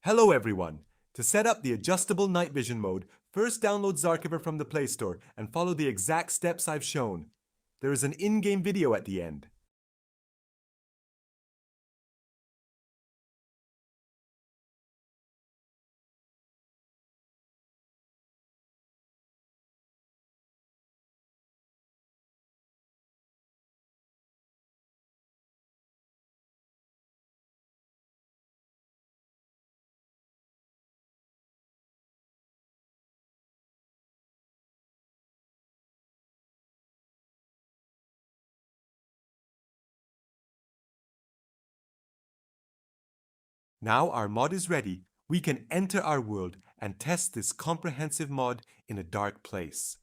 Hello everyone! To set up the adjustable night vision mode, first download Zarkiver from the Play Store and follow the exact steps I've shown. There is an in-game video at the end. Now our mod is ready, we can enter our world and test this comprehensive mod in a dark place.